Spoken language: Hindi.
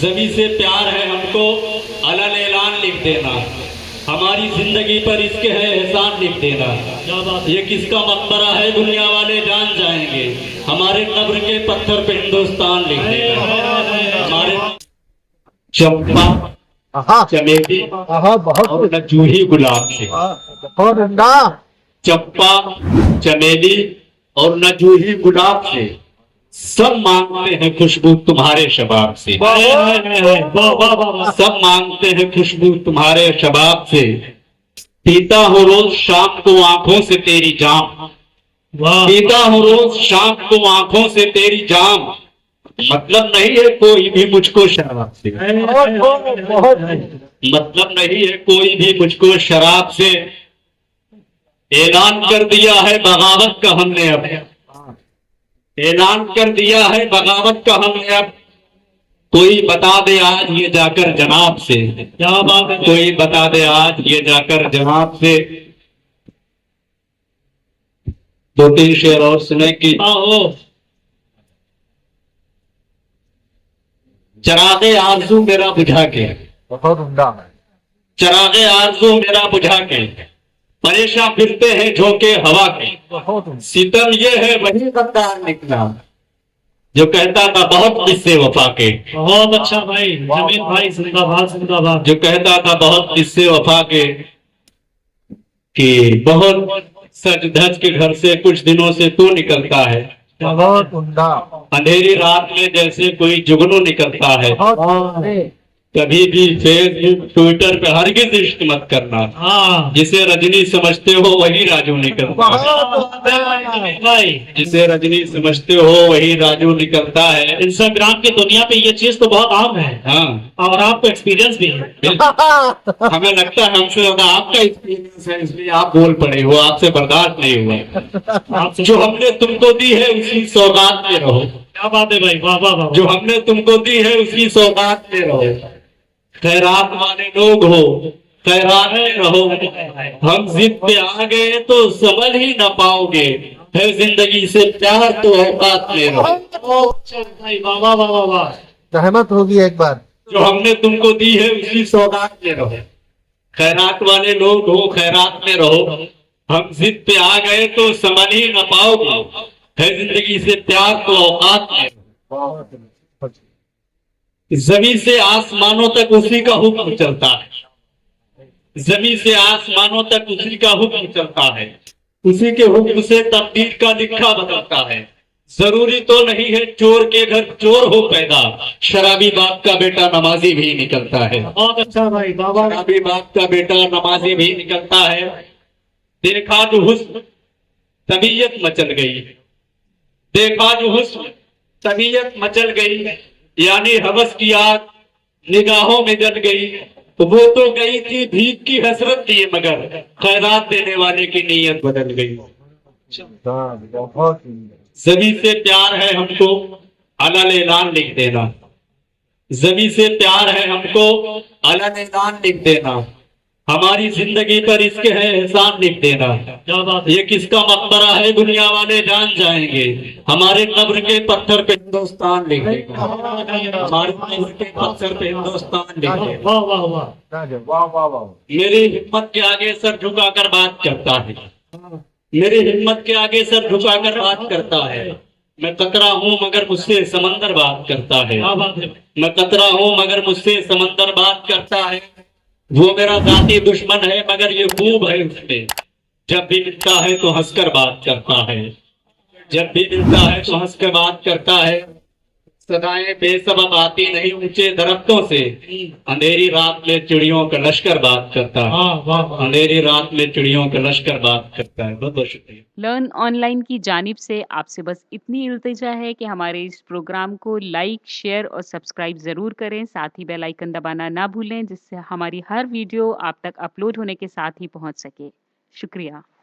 जमी से प्यार है हमको अलल ऐलान लिख देना, हमारी जिंदगी पर इसके है एहसान लिख देना। ये किसका मकबरा है दुनिया वाले जान जाएंगे, हमारे कब्र के पत्थर पे हिंदुस्तान लिख देना। हमारे चंपा चमेली और न जूही गुलाब से, चंपा चमेली और न जूही गुलाब से सब मांगते हैं खुशबू तुम्हारे शबाब से। सब मांगते हैं खुशबू तुम्हारे शबाब से, पीता हूँ रोज शाम को आंखों से तेरी जाम, पीता हूँ रोज शाम को आंखों से तेरी जाम, मतलब नहीं है कोई भी मुझको शराब से, मतलब नहीं है कोई भी मुझको शराब से। ऐलान कर दिया है बगावत का हमने अब, ऐलान कर दिया है बगावत का हमने अब, कोई बता दे आज ये जाकर जनाब से। क्या बात है, कोई बता दे आज ये जाकर जनाब से। दो तीन शेर और सुने की। चरागे आरज़ू मेरा बुझा के, बहुत उम्दा है। चरागे आरज़ू मेरा बुझा के, परेशान फिरते हैं झोंके हवा के। सीतम ये है वही गद्दार निकला जो कहता था बहुत किस्से वफा के। बहुत अच्छा भाई, जमीन भाई जिंदाबाद जिंदाबाद। जो कहता था बहुत किस्से वफा के, कि बहुत सज धज के घर से कुछ दिनों से तू निकलता है, बहुत उम्दा। अंधेरी रात में जैसे कोई जुगनू निकलता है। कभी भी फेसबुक ट्विटर पे हरगिज इश्क मत करना, जिसे रजनी समझते हो वही राजू निकलता है। भाई जिसे रजनी समझते हो वही राजू निकलता है। इंस्टाग्राम की दुनिया पे ये चीज तो बहुत आम है। हाँ, और आपको एक्सपीरियंस भी है। हमें लगता है हमसे ज्यादा आपका एक्सपीरियंस है, इसलिए आप बोल पड़े हो, आपसे बर्दाश्त नहीं हुआ। जो हमने तुमको दी है उसी सौगात में रहो। क्या बात है भाई, वाह वाह वाह। जो हमने तुमको दी है उसी सौगात में रहो, खैरात वाले लोग हो खैरात में रहो। हम जिद पे आ गए तो समझ ही न पाओगे, है जिंदगी से प्यार तो औकात में रहो। भाई वाह वाह वाह वाह वाह। सहमत होगी एक बार। जो हमने तुमको दी है उसी सौगात में रहो, खैरात वाले लोग हो खैरात में रहो। हम जिद पे आ गए तो समझ ही न पाओगे, है जिंदगी से प्यार तो औकात में रहो। जमीन से आसमानों तक उसी का हुक्म चलता है, जमीन से आसमानों तक उसी का हुक्म चलता है, उसी के हुक्म से तकदीर का लिखा बदलता है। जरूरी तो नहीं है चोर के घर चोर हो पैदा, शराबी बाप का बेटा नमाजी भी निकलता है। बहुत अच्छा भाई, बाबा। शराबी बाप का बेटा नमाजी भी निकलता है। देखा जो हुस्न तबीयत मचल गई, देखा जो हुस्न तबीयत मचल गई, यानी हवस की आग निगाहों में जल गई। तो वो तो गई थी भीख की हसरत लिए, मगर खैरात देने वाले की नीयत बदल गई। बहुत जमी से प्यार है हमको अलल ऐलान लिख देना, जमी से प्यार है हमको अलल ऐलान लिख देना, हमारी जिंदगी पर इसके है एहसान लिख देना। क्या बात। ये किसका मकबरा है दुनिया वाले जान जाएंगे, हमारे कब्र के पत्थर पे हिंदुस्तान लिख देगा, हमारे कब्र के पत्थर पे हिंदुस्तान लिख देगा। वाह वाह वाह। वाह वाह वाह। मेरी हिम्मत के आगे सर झुकाकर बात करता है, मेरी हिम्मत के आगे सर झुकाकर बात करता है। मैं कतरा हूँ मगर मुझसे समंदर बात करता है, मैं कतरा हूँ मगर मुझसे समंदर बात करता है। वो मेरा जाती दुश्मन है मगर ये खूब है उसमें, जब भी मिलता है तो हंसकर बात करता है, जब भी मिलता है तो हंसकर बात करता है। सदाएं बेसबब आती नहीं ऊंचे दरख्तों से, अंधेरी रात में चिड़ियों का लश्कर बात करता है, अंधेरी रात में चिड़ियों का लश्कर बात करता है। बहुत बहुत शुक्रिया। लर्न ऑनलाइन की जानिब से आपसे बस इतनी इल्तिजा है कि हमारे इस प्रोग्राम को लाइक, शेयर और सब्सक्राइब ज़रूर करें। साथ ही बेल आइकन दबाना ना भूलें, जिससे हमारी हर वीडियो आप तक अपलोड होने के साथ ही पहुंच सके। शुक्रिया।